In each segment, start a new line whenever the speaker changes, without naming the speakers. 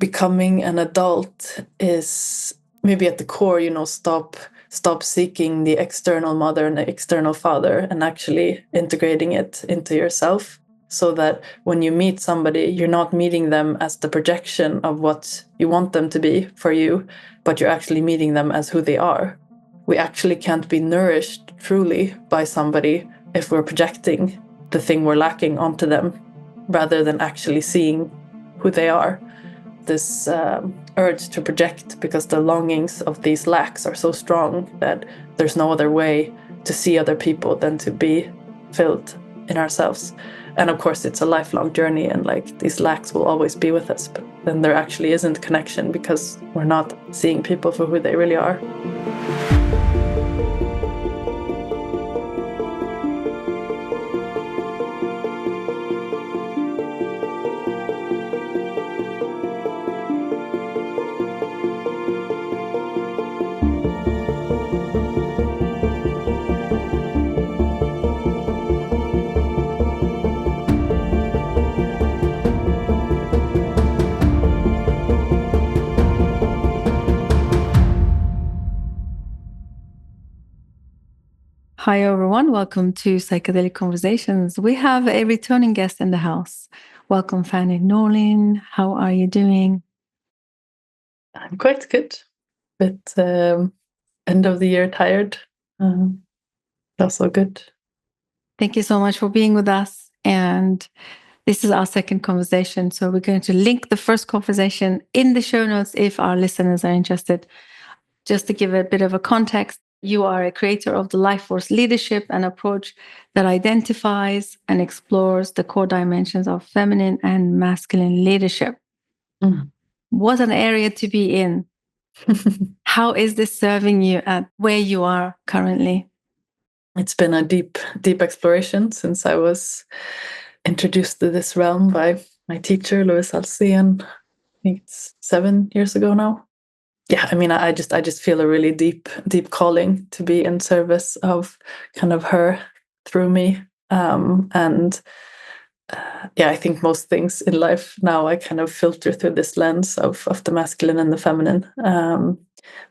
becoming an adult is maybe at the core, stop seeking the external mother and the external father and actually integrating it into yourself, so that when you meet somebody, you're not meeting them as the projection of what you want them to be for you, but you're actually meeting them as who they are. We actually can't be nourished truly by somebody if we're projecting the thing we're lacking onto them, rather than actually seeing who they are. This urge to project, because the longings of these lacks are so strong that there's no other way to see other people than to be filled in ourselves. And of course, it's a lifelong journey, and like these lacks will always be with us, but then there actually isn't connection because we're not seeing people for who they really are.
Hi, everyone. Welcome to Psychedelic Conversations. We have a returning guest in the house. Welcome, Fanny Norlin. How are you doing?
I'm quite good, but end of the year tired. Also good.
Thank you so much for being with us. And this is our second conversation. So we're going to link the first conversation in the show notes if our listeners are interested. Just to give a bit of a context, you are a creator of the Life Force Leadership, an approach that identifies and explores the core dimensions of feminine and masculine leadership. What an area to be in. How is this serving you at where you are currently?
It's been a deep exploration since I was introduced to this realm by my teacher, Louis Alcén. I think it's 7 years ago now. Yeah, I mean, I just feel a really deep calling to be in service of kind of her through me. I think most things in life now I kind of filter through this lens of the masculine and the feminine.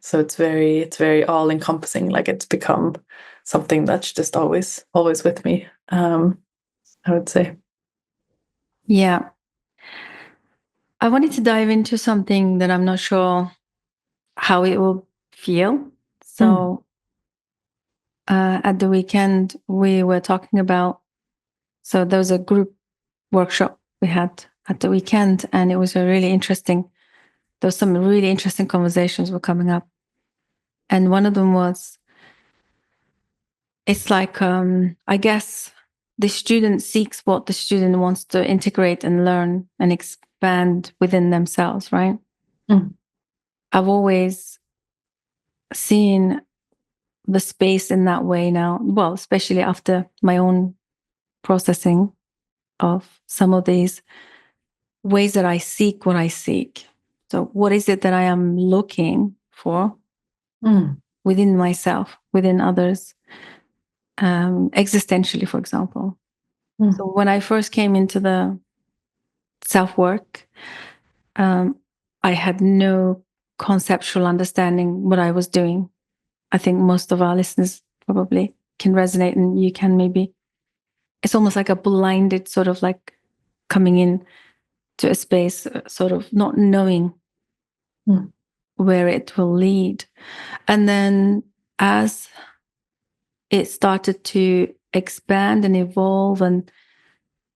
So it's very all encompassing. Like it's become something that's just always with me. I would say.
Yeah. I wanted to dive into something that I'm not sure how it will feel. So at the weekend, we were talking about, so there was a group workshop we had at the weekend, and it was a really interesting, there was some really interesting conversations were coming up. And one of them was, it's like, I guess the student seeks what the student wants to integrate and learn and expand within themselves, right? I've always seen the space in that way now, well, especially after my own processing of some of these ways that I seek what I seek. So what is it that I am looking for within myself, within others, existentially, for example. So when I first came into the self-work, I had no conceptual understanding what I was doing. I think most of our listeners probably can resonate, and you can maybe, it's almost like a blinded sort of like coming in to a space, sort of not knowing where it will lead. And then as it started to expand and evolve and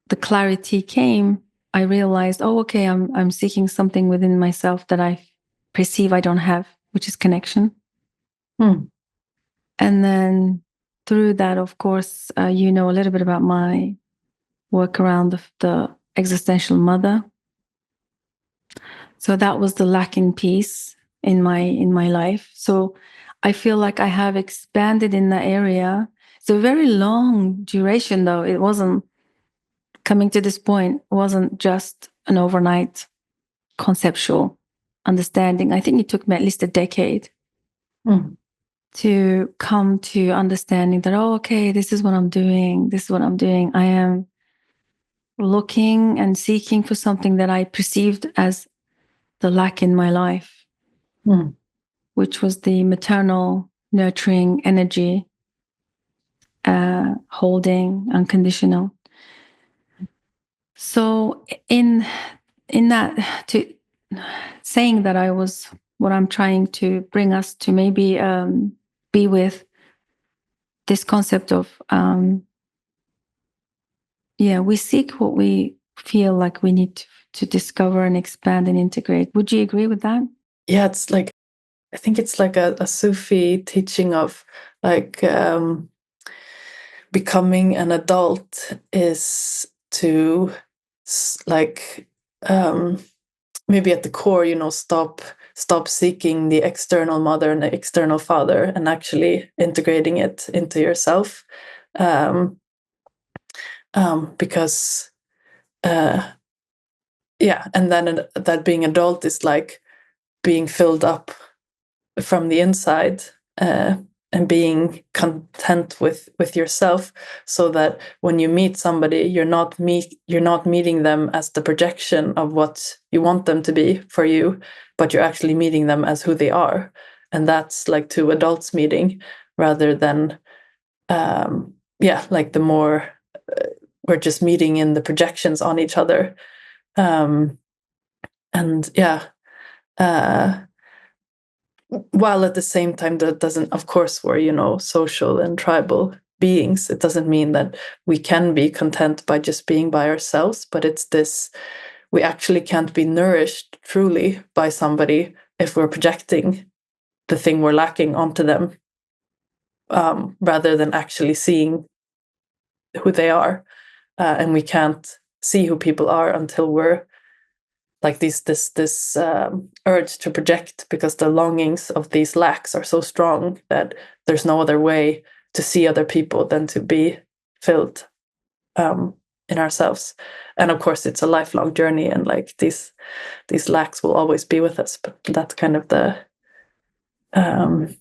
the clarity came, I realized, oh, okay, I'm seeking something within myself that I perceive I don't have, which is connection. And then through that, of course, you know a little bit about my work around the existential mother. So that was the lacking piece in my life. So I feel like I have expanded in that area. It's a very long duration, though. It wasn't coming to this point, wasn't just an overnight conceptual understanding. I think it took me at least a decade to come to understanding that, oh, okay, this is what I'm doing. This is what I'm doing. I am looking and seeking for something that I perceived as the lack in my life, which was the maternal, nurturing energy, holding, unconditional. So in that, to saying that, I was what I'm trying to bring us to maybe be with this concept of we seek what we feel like we need to discover and expand and integrate. Would you agree with that?
Yeah, it's like, I think it's like a Sufi teaching of like becoming an adult is to like maybe at the core, stop seeking the external mother and the external father and actually integrating it into yourself. Because and then that being adult is like being filled up from the inside, and being content with yourself, so that when you meet somebody, you're not meeting them as the projection of what you want them to be for you, but you're actually meeting them as who they are. And that's like two adults meeting, rather than like the more we're just meeting in the projections on each other. While at the same time, that doesn't, of course, we're social and tribal beings. It doesn't mean that we can be content by just being by ourselves, but it's this, we actually can't be nourished truly by somebody if we're projecting the thing we're lacking onto them, rather than actually seeing who they are. And we can't see who people are until we're like this urge to project, because the longings of these lacks are so strong that there's no other way to see other people than to be filled in ourselves. And of course, it's a lifelong journey, and like these lacks will always be with us. But that's kind of the and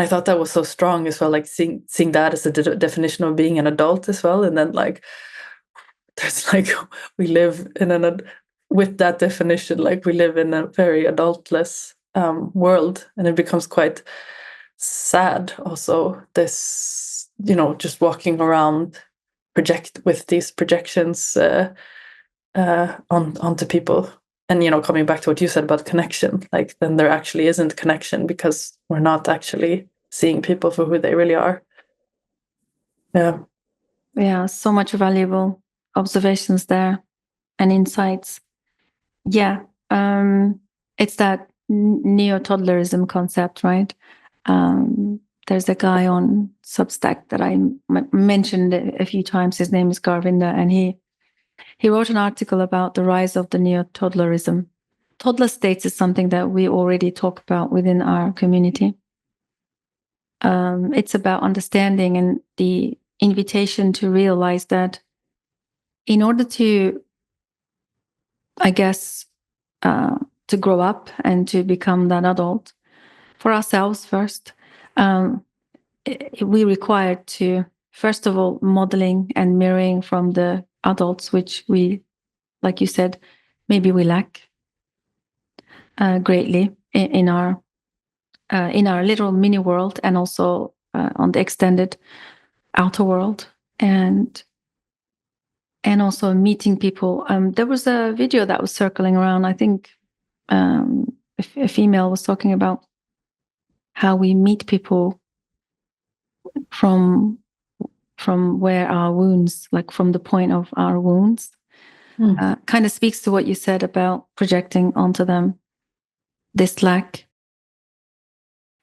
I thought that was so strong as well, like seeing that as a definition of being an adult as well. And then like there's like, we live in with that definition, like we live in a very adultless world, and it becomes quite sad also, this just walking around with these projections onto people. And coming back to what you said about connection, like then there actually isn't connection, because we're not actually seeing people for who they really are.
So much valuable observations there and insights. It's that neo-toddlerism concept, right? There's a guy on Substack that I mentioned a few times. His name is Garvinda, and he wrote an article about the rise of the neo-toddlerism. Toddler states is something that we already talk about within our community. It's about understanding and the invitation to realize that in order to, I guess, to grow up and to become that adult for ourselves first, we require to, first of all, modeling and mirroring from the adults, which we, like you said, maybe we lack greatly in our little mini world, and also on the extended outer world, and also meeting people. There was a video that was circling around. I think a female was talking about how we meet people from where our wounds, like from the point of our wounds. Kind of speaks to what you said about projecting onto them this lack.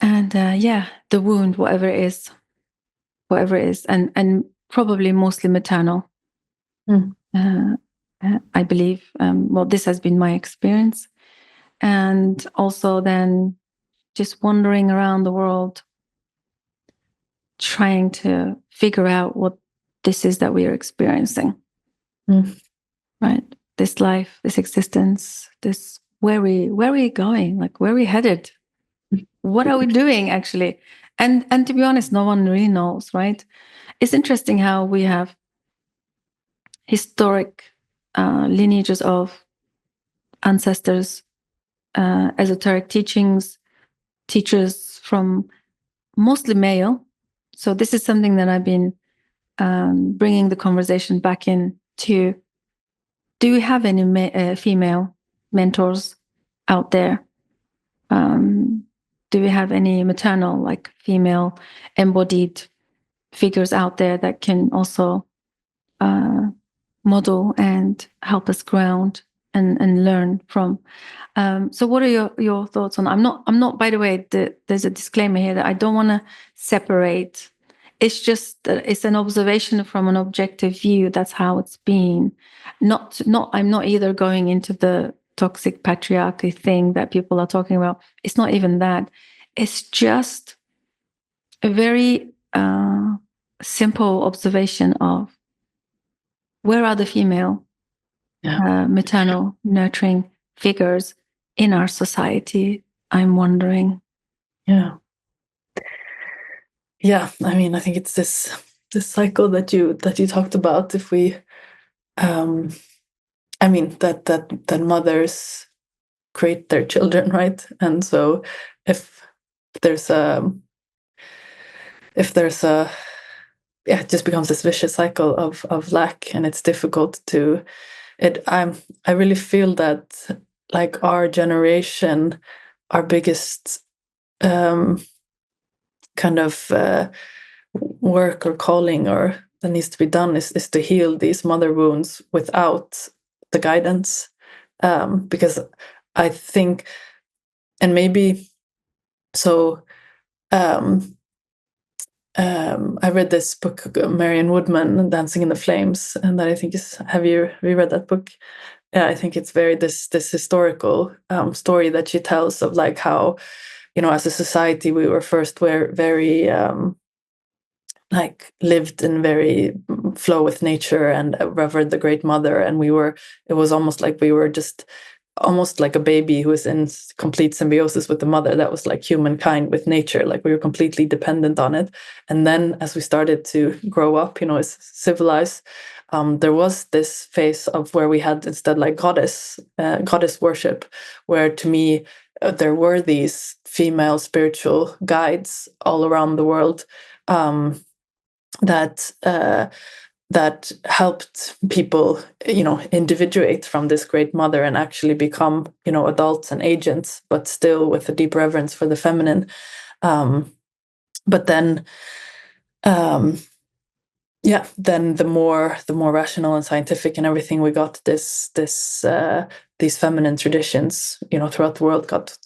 And the wound, whatever it is, and probably mostly maternal. I believe. This has been my experience. And also then just wandering around the world, trying to figure out what this is that we are experiencing. Right? This life, this existence, this where are we going? Like, where are we headed? What are we doing actually? And to be honest, no one really knows, right? It's interesting how we have historic lineages of ancestors, esoteric teachings, teachers from mostly male. So this is something that I've been bringing the conversation back in to. Do you have any female mentors out there? Do we have any maternal, like female embodied figures out there that can also model and help us ground and learn from? So what are your thoughts on? I'm not, by the way, there's a disclaimer here that I don't want to separate. It's just it's an observation from an objective view. That's how it's been. I'm not either going into the toxic patriarchy thing that people are talking about. It's not even that. It's just a very simple observation of where are the female maternal nurturing figures in our society. I'm wondering.
Yeah. I mean, I think it's this cycle that you talked about. If we, I mean, that mothers create their children, right? And so if there's a yeah, it just becomes this vicious cycle of lack, and it's difficult to I really feel that, like, our generation, our biggest kind of work or calling or that needs to be done is to heal these mother wounds without the guidance, because I think, and maybe so I read this book, Marion Woodman, Dancing in the Flames, and that I think is, have you read that book? Yeah, I think it's very this historical story that she tells of, like, how, as a society we were first very like lived in very flow with nature and revered the great mother, and it was almost like we were just almost like a baby who was in complete symbiosis with the mother. That was like humankind with nature, like we were completely dependent on it. And then as we started to grow up, as civilized, there was this phase of where we had instead like goddess worship, where to me there were these female spiritual guides all around the world, that helped people, individuate from this great mother and actually become, adults and agents, but still with a deep reverence for the feminine. But then, then the more rational and scientific and everything, we got these feminine traditions, throughout the world got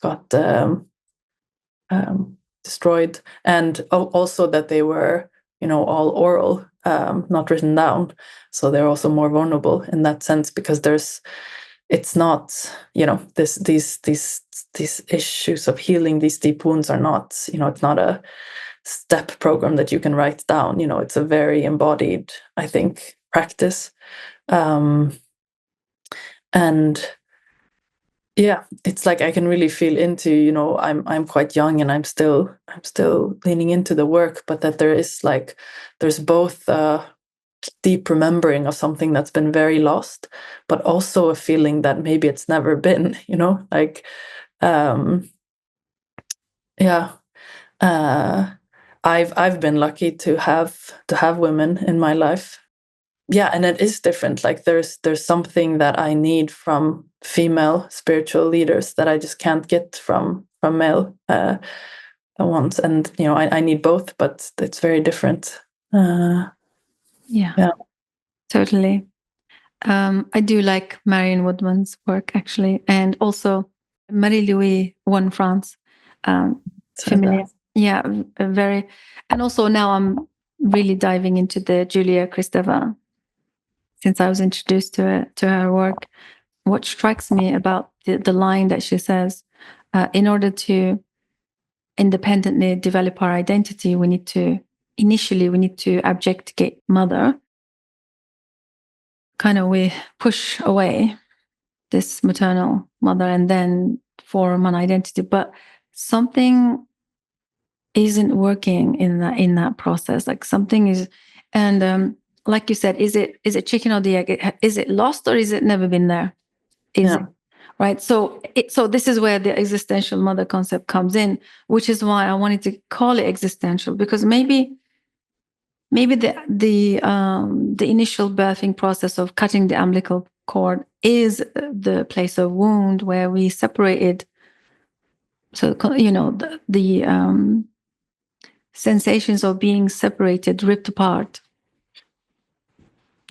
destroyed, and also that they were, all oral, not written down. So they're also more vulnerable in that sense, because it's not, these issues of healing these deep wounds are not, it's not a step program that you can write down. It's a very embodied, I think, practice. And yeah, it's like I can really feel into, I'm quite young and I'm still leaning into the work, but that there's both deep remembering of something that's been very lost, but also a feeling that maybe it's never been, like, I've been lucky to have women in my life. Yeah, and it is different. Like there's something that I need from female spiritual leaders that I just can't get from male ones. And I need both, but it's very different.
Yeah, totally. I do like Marion Woodman's work, actually, and also Marie-Louise One France. Familiar. Yeah, very. And also now I'm really diving into the Julia Kristeva, since I was introduced to her work. What strikes me about the line that she says, in order to independently develop our identity, we need to objectigate mother. Kind of we push away this maternal mother and then form an identity, but something isn't working in that process. Like something is, and like you said, is it chicken or the egg? Is it lost or is it never been there? Is it, right? So this is where the existential mother concept comes in, which is why I wanted to call it existential, because maybe the initial birthing process of cutting the umbilical cord is the place of wound where we separated. So the sensations of being separated, ripped apart,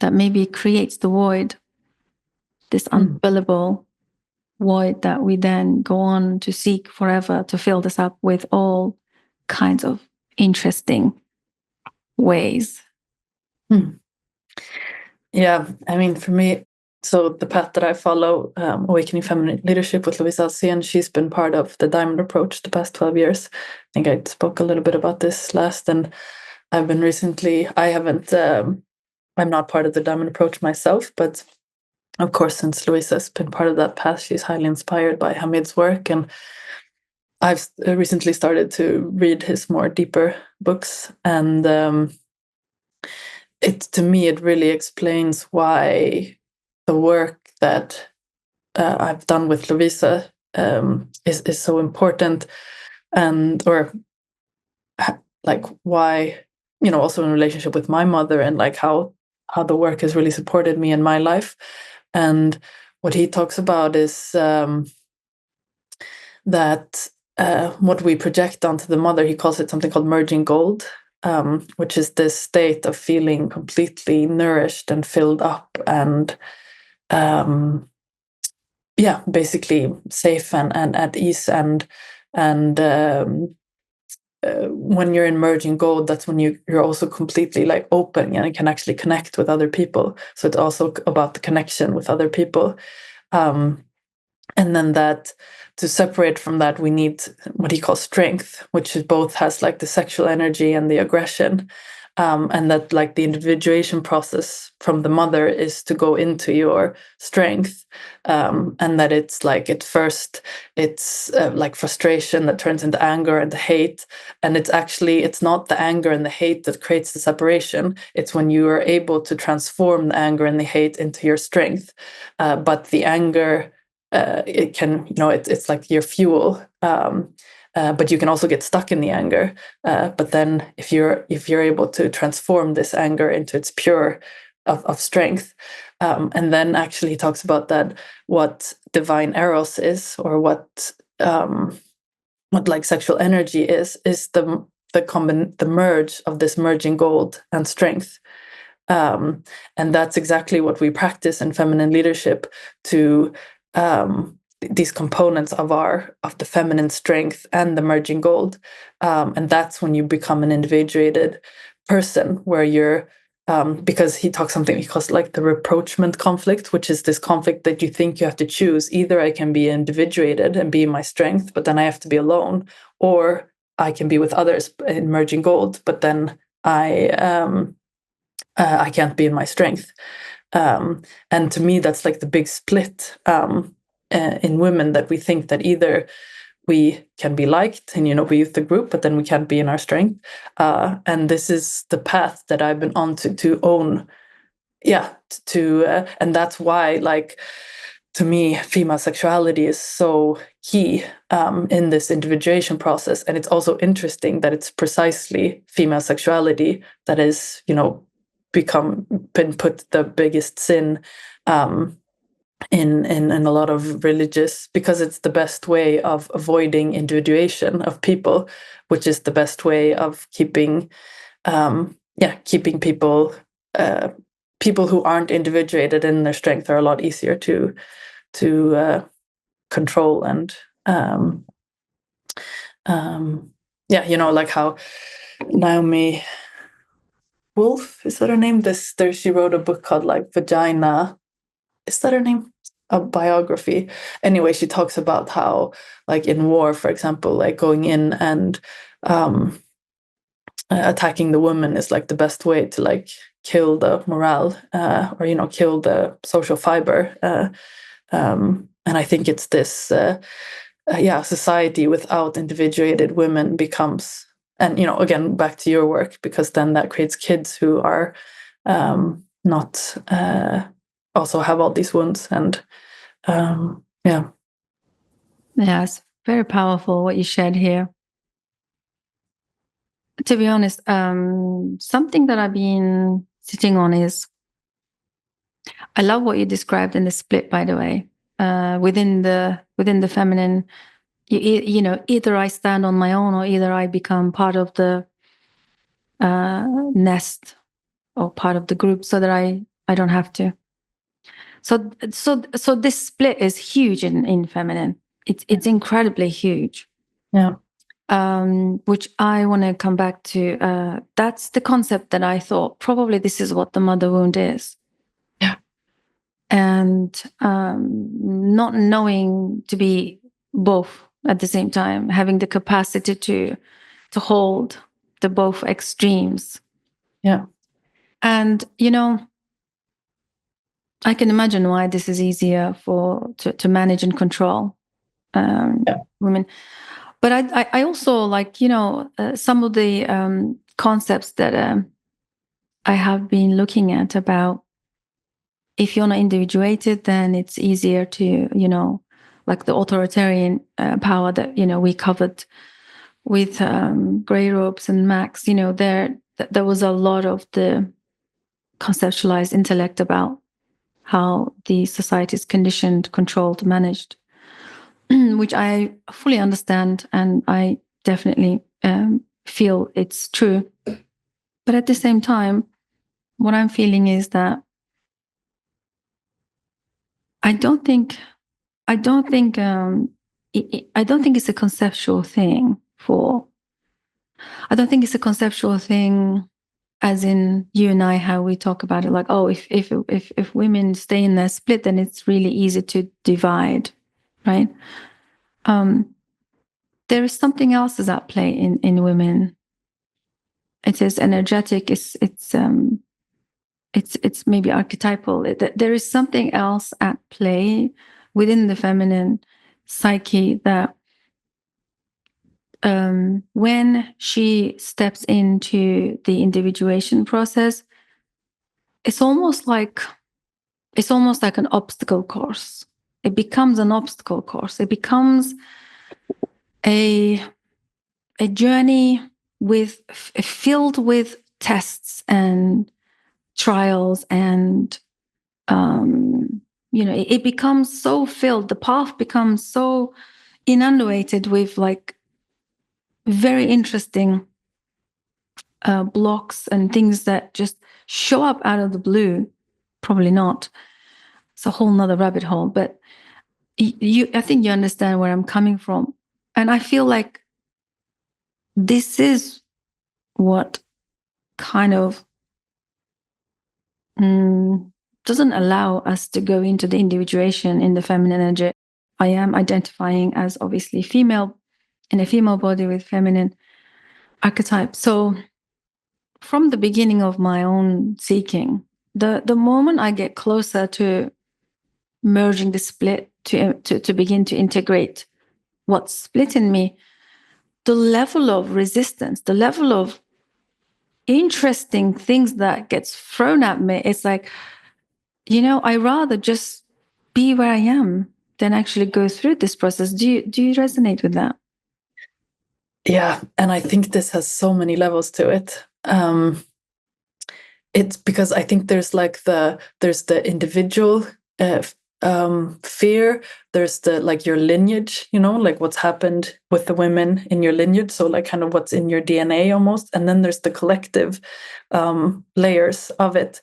that maybe creates the void, this unfillable void that we then go on to seek forever to fill this up with all kinds of interesting ways.
Yeah, I mean, for me, so the path that I follow, Awakening Feminine Leadership with Louisa Alcén, she's been part of the Diamond Approach the past 12 years. I think I spoke a little bit about this last, and I've been recently, I'm not part of the Diamond Approach myself, but of course, since Louisa's been part of that path, she's highly inspired by Hamid's work. And I've recently started to read his more deeper books. And to me, it really explains why the work that I've done with Louisa is so important. Or like why, also in relationship with my mother, and like how the work has really supported me in my life. And what he talks about is that what we project onto the mother, he calls it something called merging gold, which is this state of feeling completely nourished and filled up and basically safe and at ease. And when you're in merging gold, that's when you're also completely like open and you can actually connect with other people. So it's also about the connection with other people. And then that to separate from that, we need what he calls strength, which is both has like the sexual energy and the aggression. And that like the individuation process from the mother is to go into your strength. And that it's like at first it's like frustration that turns into anger and hate. And it's not the anger and the hate that creates the separation. It's when you are able to transform the anger and the hate into your strength. But the anger, it can, it's like your fuel. But you can also get stuck in the anger. But then if you're able to transform this anger into its pure of strength, and then actually he talks about that what divine eros is, or what like sexual energy is the merge of this merging gold and strength. And that's exactly what we practice in feminine leadership, to these components of the feminine strength and the merging gold. And that's when you become an individuated person, where you're because he talks something he calls like the rapprochement conflict, which is this conflict that you think you have to choose. Either I can be individuated and be in my strength, but then I have to be alone, or I can be with others in merging gold, but then I can't be in my strength. And to me, that's like the big split in women, that we think that either we can be liked and, be with the group, but then we can't be in our strength. And this is the path that I've been on to own. Yeah, and that's why, like, to me, female sexuality is so key in this individuation process. And it's also interesting that it's precisely female sexuality that is, been put the biggest sin in a lot of religious, because it's the best way of avoiding individuation of people, which is the best way of keeping people who aren't individuated in their strength are a lot easier to control. And like how Naomi Wolf, is that her name? She wrote a book called like Vagina. Is that her name? A biography. Anyway, she talks about how, like in war, for example, like going in and attacking the woman is like the best way to like kill the morale, or kill the social fiber. And I think it's this, society without individuated women becomes. And, again, back to your work, because then that creates kids who are not also have all these wounds. And
Yeah, it's very powerful what you shared here. To be honest, something that I've been sitting on is, I love what you described in the split, by the way, within the feminine. You know, either I stand on my own, or either I become part of the nest or part of the group, so that I don't have to. So this split is huge in feminine. It's incredibly huge.
Yeah.
Which I want to come back to. That's the concept that I thought probably this is what the mother wound is.
Yeah.
And not knowing to be both at the same time, having the capacity to hold the both extremes.
Yeah.
And, you know, I can imagine why this is easier to manage and control women. But I also like, you know, some of the concepts that I have been looking at about, if you're not individuated, then it's easier to, you know, like the authoritarian power that, you know, we covered with Grey Robes and Max. You know, there was a lot of the conceptualized intellect about how the society is conditioned, controlled, managed, which I fully understand, and I definitely feel it's true. But at the same time, what I'm feeling is that I don't think I don't think I don't think it's a conceptual thing for. I don't think it's a conceptual thing, as in you and I, how we talk about it. Like, oh, if women stay in their split, then it's really easy to divide, right? There is something else is at play in women. It is energetic. It's maybe archetypal. There is something else at play within the feminine psyche that when she steps into the individuation process, it's almost like an obstacle course. It becomes an obstacle course. It becomes a journey filled with tests and trials, and you know, it becomes so filled. The path becomes so inundated with like very interesting blocks and things that just show up out of the blue. Probably not. It's a whole nother rabbit hole, but I think you understand where I'm coming from. And I feel like this is what kind of doesn't allow us to go into the individuation in the feminine energy. I am identifying as obviously female in a female body with feminine archetype. So from the beginning of my own seeking, the moment I get closer to merging the split, to begin to integrate what's split in me, the level of resistance, the level of interesting things that gets thrown at me, it's like, you know, I rather just be where I am than actually go through this process. Do you resonate with that?
Yeah, and I think this has so many levels to it. It's because I think there's the individual fear. There's the like your lineage, you know, like what's happened with the women in your lineage. So like kind of what's in your DNA almost, and then there's the collective layers of it.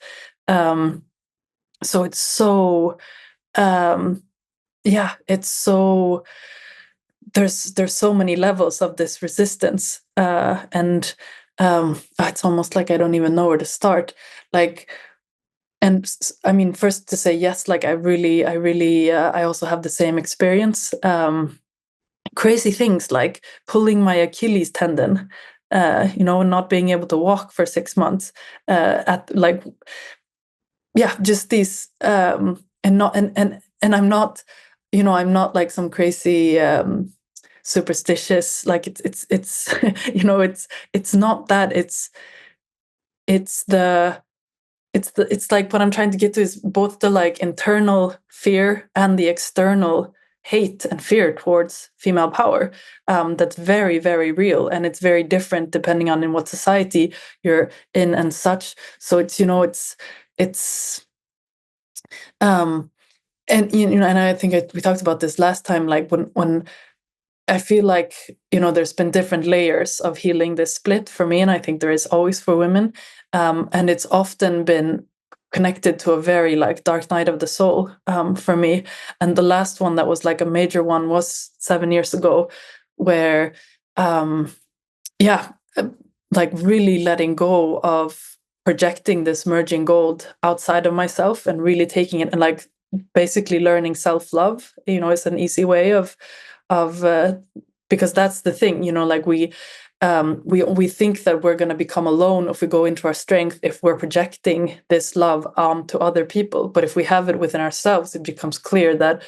So it's so it's so there's so many levels of this resistance, and it's almost like I don't even know where to start. Like, and I mean, first to say yes, like I really, I also have the same experience. Crazy things like pulling my Achilles tendon, you know, not being able to walk for 6 months, at like, yeah, just these, and not, and I'm not, you know, I'm not like some crazy, superstitious, like it's you know, it's not that, it's like what I'm trying to get to is both the like internal fear and the external hate and fear towards female power. That's very, very real, and it's very different depending on in what society you're in and such. So it's, you know, it's and and I think we talked about this last time, like when I feel like, you know, there's been different layers of healing this split for me, and I think there is always for women, and it's often been connected to a very like dark night of the soul, for me. And the last one that was like a major one was 7 years ago, where yeah, like really letting go of projecting this merging gold outside of myself and really taking it and like basically learning self-love, you know, is an easy way of because that's the thing, you know, like we think that we're going to become alone if we go into our strength, if we're projecting this love onto other people. But if we have it within ourselves, it becomes clear that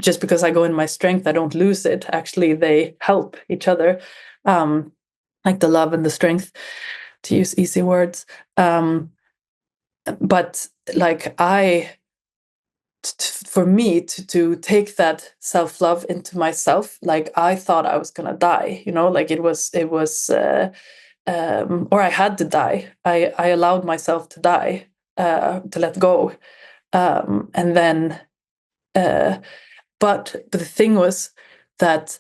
just because I go in my strength, I don't lose it. Actually, they help each other, like the love and the strength, to use easy words. But like for me to take that self-love into myself, like I thought I was gonna die, you know, like it was or I had to die. I allowed myself to die, to let go, and then but the thing was that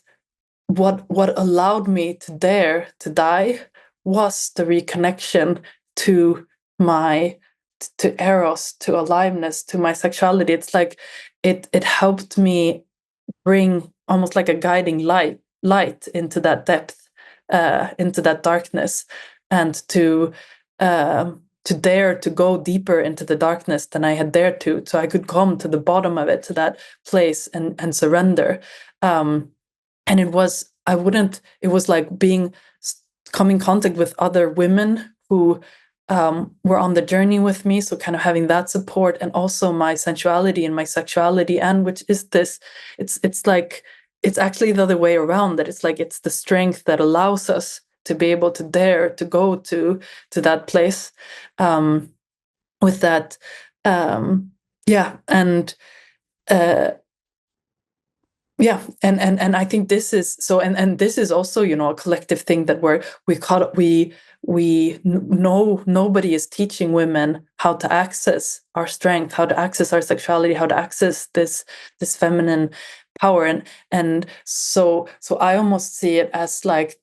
what allowed me to dare to die was the reconnection to my to eros, to aliveness, to my sexuality. It's like it helped me bring almost like a guiding light into that depth, into that darkness, and to dare to go deeper into the darkness than I had dared to, so I could come to the bottom of it, to that place, and surrender. And it was it was like coming in contact with other women who were on the journey with me, so kind of having that support, and also my sensuality and my sexuality, and which is this, it's like it's actually the other way around, that it's like it's the strength that allows us to be able to dare to go to that place, with that, yeah, and yeah, and I think this is so, and this is also, you know, a collective thing that we know nobody is teaching women how to access our strength, how to access our sexuality, how to access this feminine power, and so I almost see it as like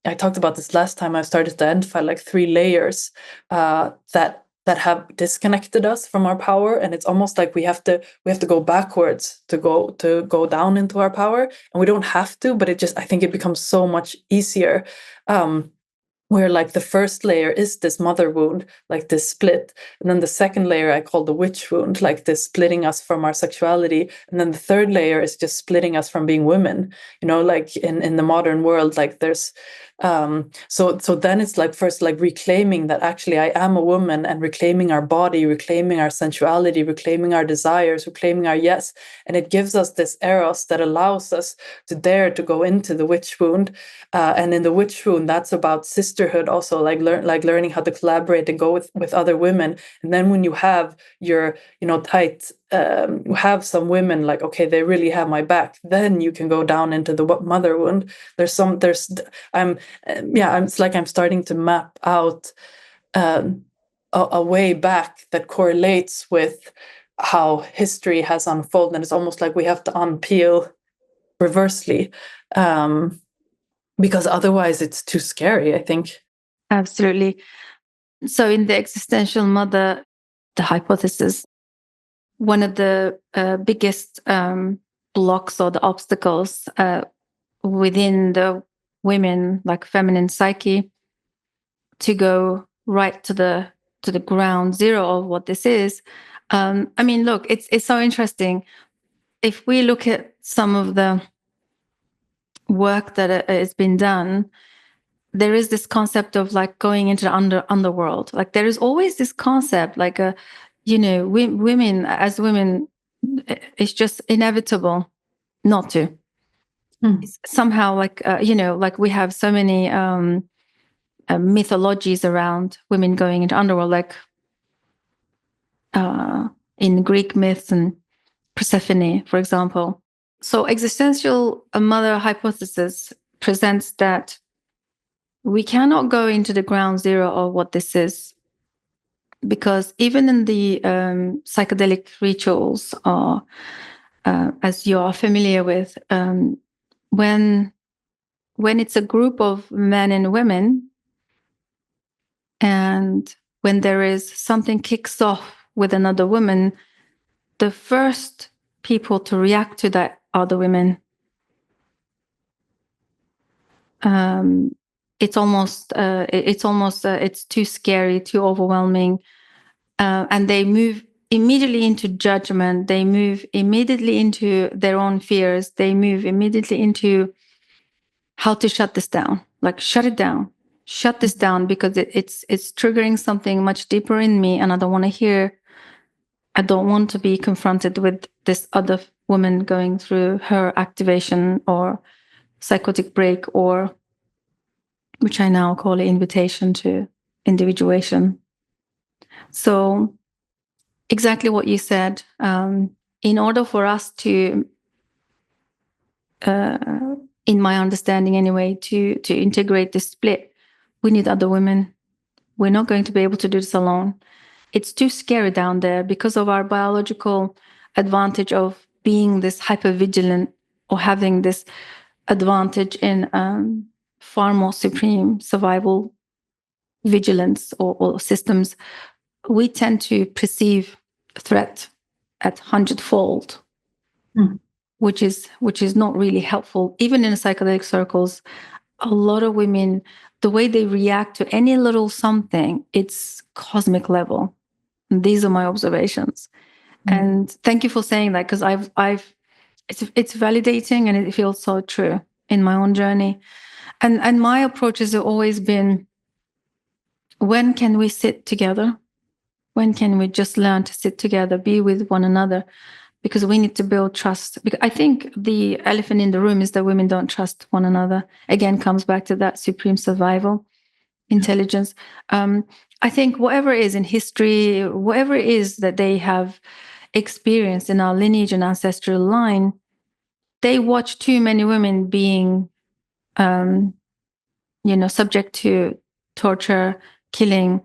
I talked about this last time. I started to identify like 3 layers that have disconnected us from our power, and it's almost like we have to go backwards to go down into our power, and we don't have to, but I think it becomes so much easier, where like the first layer is this mother wound, like this split, and then the second layer I call the witch wound, like this splitting us from our sexuality, and then the third layer is just splitting us from being women, you know, like in the modern world, like there's so then it's like first like reclaiming that actually I am a woman, and reclaiming our body, reclaiming our sensuality, reclaiming our desires, reclaiming our yes, and it gives us this eros that allows us to dare to go into the witch wound, and in the witch wound, that's about sisterhood also, like learning how to collaborate and go with other women. And then when you have your, you know, tight, you have some women like, okay, they really have my back, then you can go down into the mother wound. It's like I'm starting to map out a way back that correlates with how history has unfolded, and it's almost like we have to unpeel reversely, because otherwise it's too scary, I think.
Absolutely. So in the existential mother, the hypothesis, one of the biggest blocks or the obstacles within the women, like feminine psyche, to go right to the ground zero of what this is. I mean, look, it's so interesting. If we look at some of the work that has been done, there is this concept of like going into the underworld. Like there is always this concept, like women as women, it's just inevitable not to. It's somehow like like we have so many mythologies around women going into underworld, like in Greek myths and Persephone, for example. So existential mother hypothesis presents that we cannot go into the ground zero of what this is, because even in the psychedelic rituals, or as you are familiar with, when it's a group of men and women, and when there is something kicks off with another woman, the first people to react to that are the women. It's too scary, too overwhelming, and they move immediately into judgment. They move immediately into their own fears. They move immediately into how to shut this down. Like, shut it down, shut this down, because it's triggering something much deeper in me, and I don't want to hear. I don't want to be confronted with this other woman going through her activation or psychotic break, or which I now call an invitation to individuation. So exactly what you said. In order for us to, in my understanding anyway, to integrate this split, we need other women. We're not going to be able to do this alone. It's too scary down there because of our biological advantage of being this hypervigilant, or having this advantage in far more supreme survival vigilance or systems. We tend to perceive threat at 100-fold, which is not really helpful. Even in psychedelic circles, a lot of women, the way they react to any little something, it's cosmic level. And these are my observations. And thank you for saying that, because it's validating, and it feels so true in my own journey. And my approach has always been, when can we sit together? When can we just learn to sit together, be with one another? Because we need to build trust. Because I think the elephant in the room is that women don't trust one another. Again, comes back to that supreme survival intelligence. I think whatever it is in history, whatever it is that they have experienced in our lineage and ancestral line, they watch too many women being, subject to torture, killing,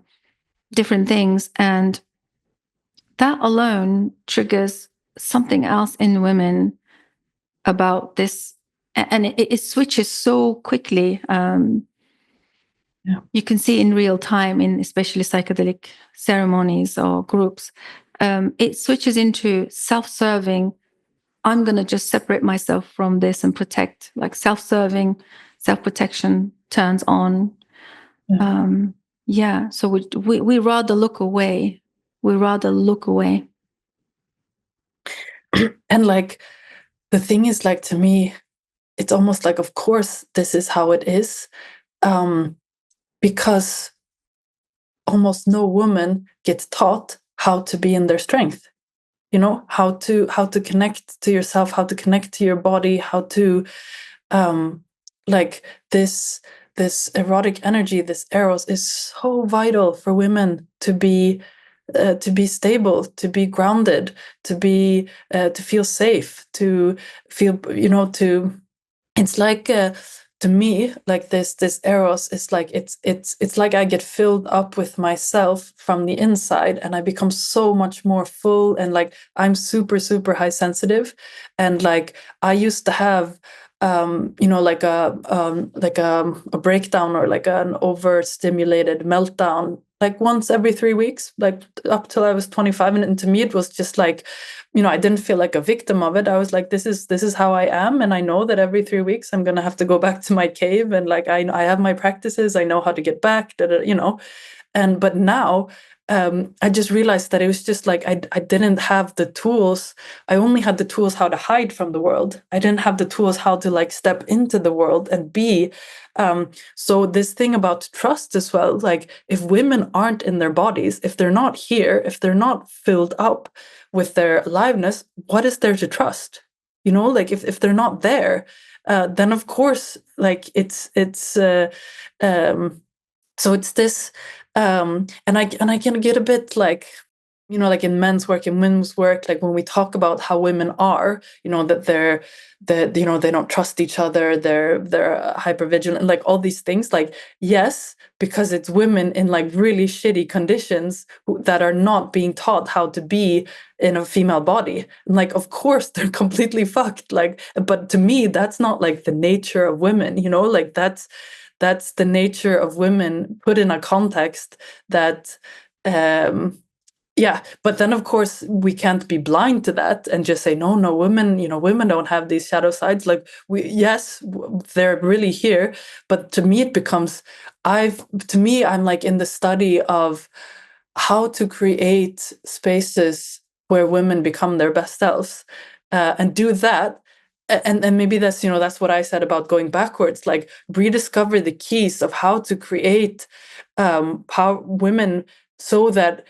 different things. And that alone triggers something else in women about this. And it switches so quickly. You can see in real time, in especially psychedelic ceremonies or groups, it switches into self-serving. I'm going to just separate myself from this and protect. Like, self-serving, self-protection turns on. So we rather look away. We rather look away.
And like, the thing is, like, to me, it's almost like, of course, this is how it is, because almost no woman gets taught how to be in their strength. How to connect to yourself, how to connect to your body, how to like this erotic energy, this eros, is so vital for women to be stable, to be grounded, to feel safe, to feel, to, it's like, to me, like, this eros is like, it's like I get filled up with myself from the inside, and I become so much more full, and like, I'm super, super high sensitive. And like, I used to have like a breakdown, or like an overstimulated meltdown, like once every 3 weeks, like up till I was 25. And to me, it was just like, I didn't feel like a victim of it. I was like, this is how I am, and I know that every 3 weeks I'm gonna have to go back to my cave, and like, I have my practices, I know how to get back, and but now, I just realized that it was just like, I didn't have the tools. I only had the tools how to hide from the world. I didn't have the tools how to like step into the world and be. So this thing about trust as well, like, if women aren't in their bodies, if they're not here, if they're not filled up with their aliveness, what is there to trust? Like, if they're not there, then of course, like, so it's this, and I can get a bit like, like in men's work, in women's work, like when we talk about how women are, that they don't trust each other, they're hyper vigilant, like all these things, like, yes, because it's women in like really shitty conditions that are not being taught how to be in a female body. And like, of course, they're completely fucked. Like, but to me, that's not like the nature of women, like that's the nature of women put in a context that, yeah, but then of course we can't be blind to that and just say no, women don't have these shadow sides. Like, yes, they're really here, but to me it becomes, I'm like in the study of how to create spaces where women become their best selves, and do that. And maybe that's that's what I said about going backwards, like rediscover the keys of how to create how women, so that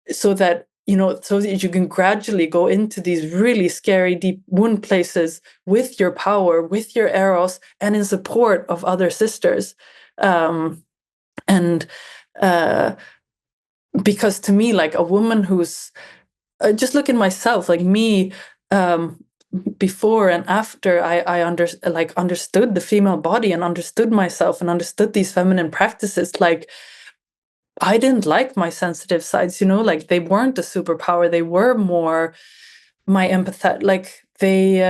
so that you can gradually go into these really scary deep wound places with your power, with your eros, and in support of other sisters. And because to me, like a woman who's just look at myself, like me, before and after I understood the female body and understood myself and understood these feminine practices, like I didn't like my sensitive sides, like they weren't a superpower. They were more my empathetic, like they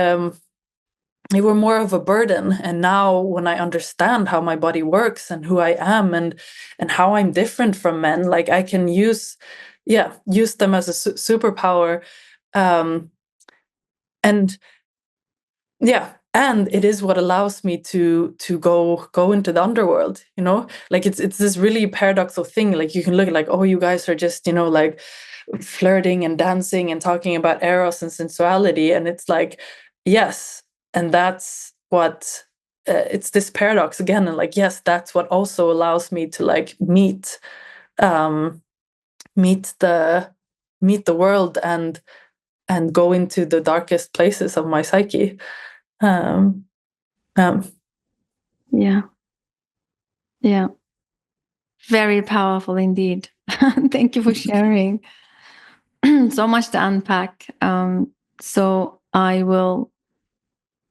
were more of a burden. And now when I understand how my body works and who I am, and how I'm different from men, like I can use them as a superpower. And yeah, and it is what allows me to go into the underworld, like it's this really paradoxical thing. Like you can look at like, oh, you guys are just like flirting and dancing and talking about eros and sensuality, and it's like, yes, and that's what it's this paradox again. And like, yes, that's what also allows me to like meet the world and go into the darkest places of my psyche. um
Yeah. Very powerful indeed. Thank you for sharing. So much to unpack. So I will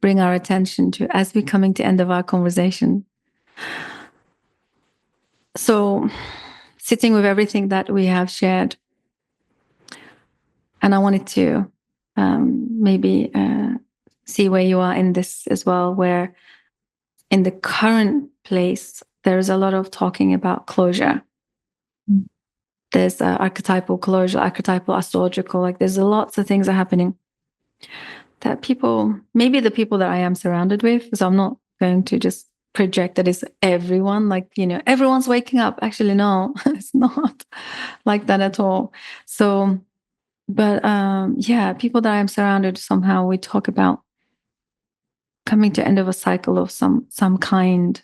bring our attention to, as we're coming to end of our conversation. So sitting with everything that we have shared, and I wanted to maybe see where you are in this as well, where in the current place, there's a lot of talking about closure. There's archetypal closure, archetypal astrological, like there's lots of things are happening that people, maybe the people that I am surrounded with, so I'm not going to just project that it's everyone, like, everyone's waking up. Actually, no, it's not like that at all. So, but people that I am surrounded, somehow we talk about coming to end of a cycle of some kind,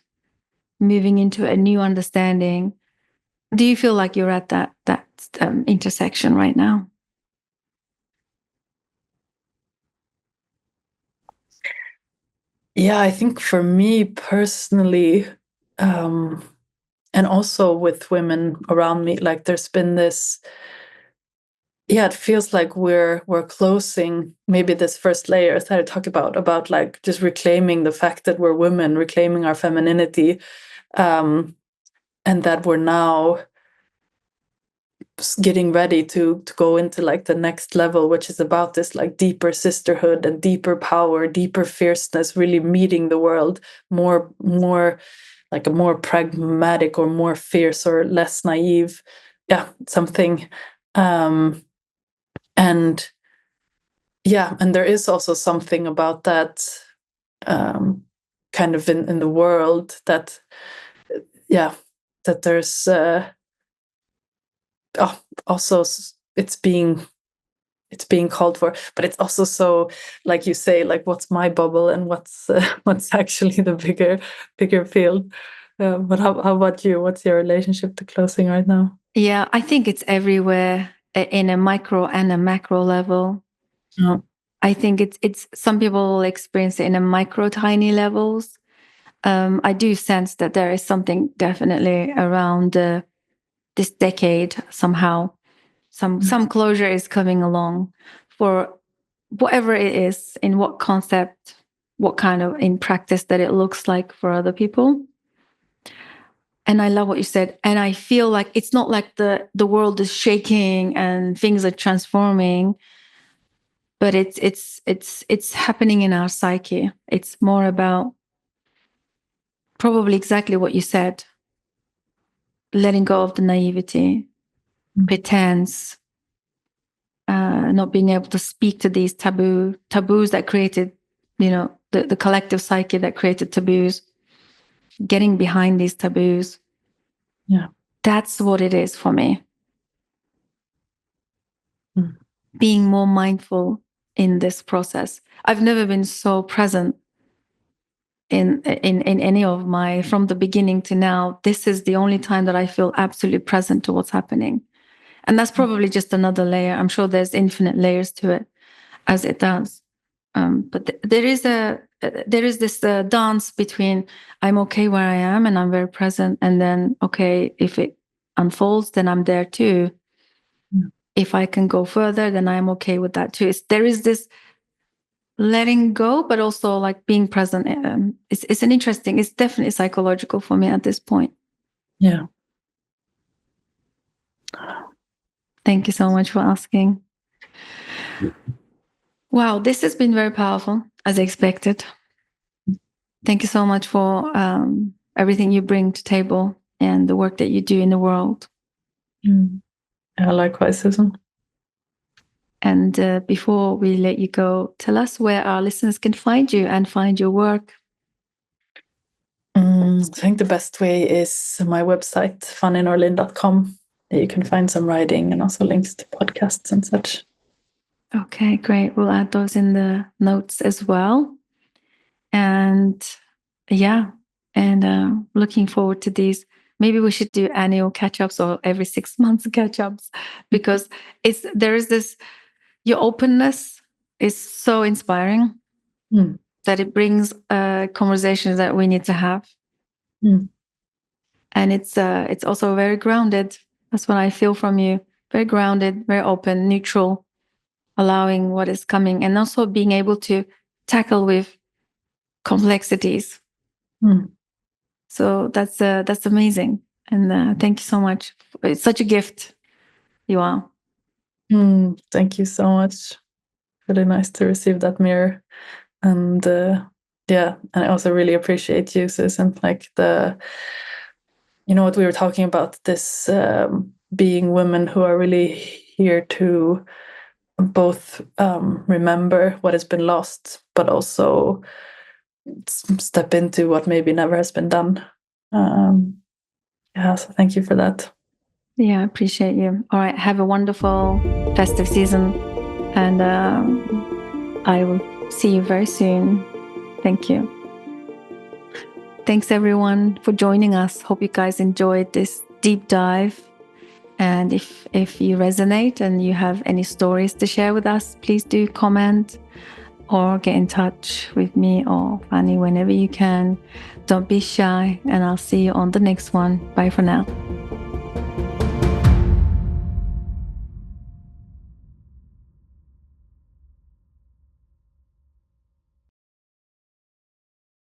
moving into a new understanding. Do you feel like you're at that intersection right now?
Yeah, I think for me personally, and also with women around me, like there's been this, it feels like we're closing maybe this first layer that I talk about like just reclaiming the fact that we're women, reclaiming our femininity, and that we're now getting ready to go into like the next level, which is about this like deeper sisterhood and deeper power, deeper fierceness, really meeting the world more like a more pragmatic or more fierce or less naive, something. And there is also something about that, kind of in the world that that there's also it's being called for, but it's also so, like you say, like what's my bubble and what's actually the bigger field. But how about you? What's your relationship to closing right now?
Yeah, I think it's everywhere in a micro and a macro level. I think it's some people will experience it in a micro tiny levels. I do sense that there is something definitely around this decade somehow some closure is coming along for whatever it is, in what concept, what kind of in practice that it looks like for other people. And I love what you said. And I feel like it's not like the world is shaking and things are transforming, but it's happening in our psyche. It's more about probably exactly what you said, letting go of the naivety, pretense, not being able to speak to these taboos that created, the collective psyche that created taboos, getting behind these taboos.
Yeah.
That's what it is for me. Being more mindful in this process. I've never been so present in any of my, from the beginning to now. This is the only time that I feel absolutely present to what's happening. And that's probably just another layer. I'm sure there's infinite layers to it, as it does. But there is this dance between I'm okay where I am and I'm very present, and then okay, if it unfolds, then I'm there too. If I can go further, then I'm okay with that too. There is this letting go, but also like being present. It's an interesting. It's definitely psychological for me at this point.
Yeah.
Thank you so much for asking. Wow, this has been very powerful, as expected. Thank you so much for everything you bring to table and the work that you do in the world.
Yeah, likewise, Susan.
And before we let you go, tell us where our listeners can find you and find your work.
I think the best way is my website, fannynorlin.com. You can find some writing and also links to podcasts and such.
Okay, great. We'll add those in the notes as well. And looking forward to these. Maybe we should do annual catch-ups or every 6 months catch-ups, because there is this, your openness is so inspiring that it brings conversations that we need to have. And it's also very grounded. That's what I feel from you. Very grounded, very open, neutral, allowing what is coming, and also being able to tackle with complexities. So that's amazing. And thank you so much. It's such a gift you are.
Thank you so much. Really nice to receive that mirror. And and I also really appreciate you, Susan, like what we were talking about, this being women who are really here to both remember what has been lost, but also step into what maybe never has been done. So thank you for that.
Yeah, I appreciate you. All right, have a wonderful festive season, and I will see you very soon. Thank you. Thanks everyone for joining us. Hope you guys enjoyed this deep dive. And if you resonate and you have any stories to share with us, please do comment or get in touch with me or Fanny whenever you can. Don't be shy, and I'll see you on the next one. Bye for now.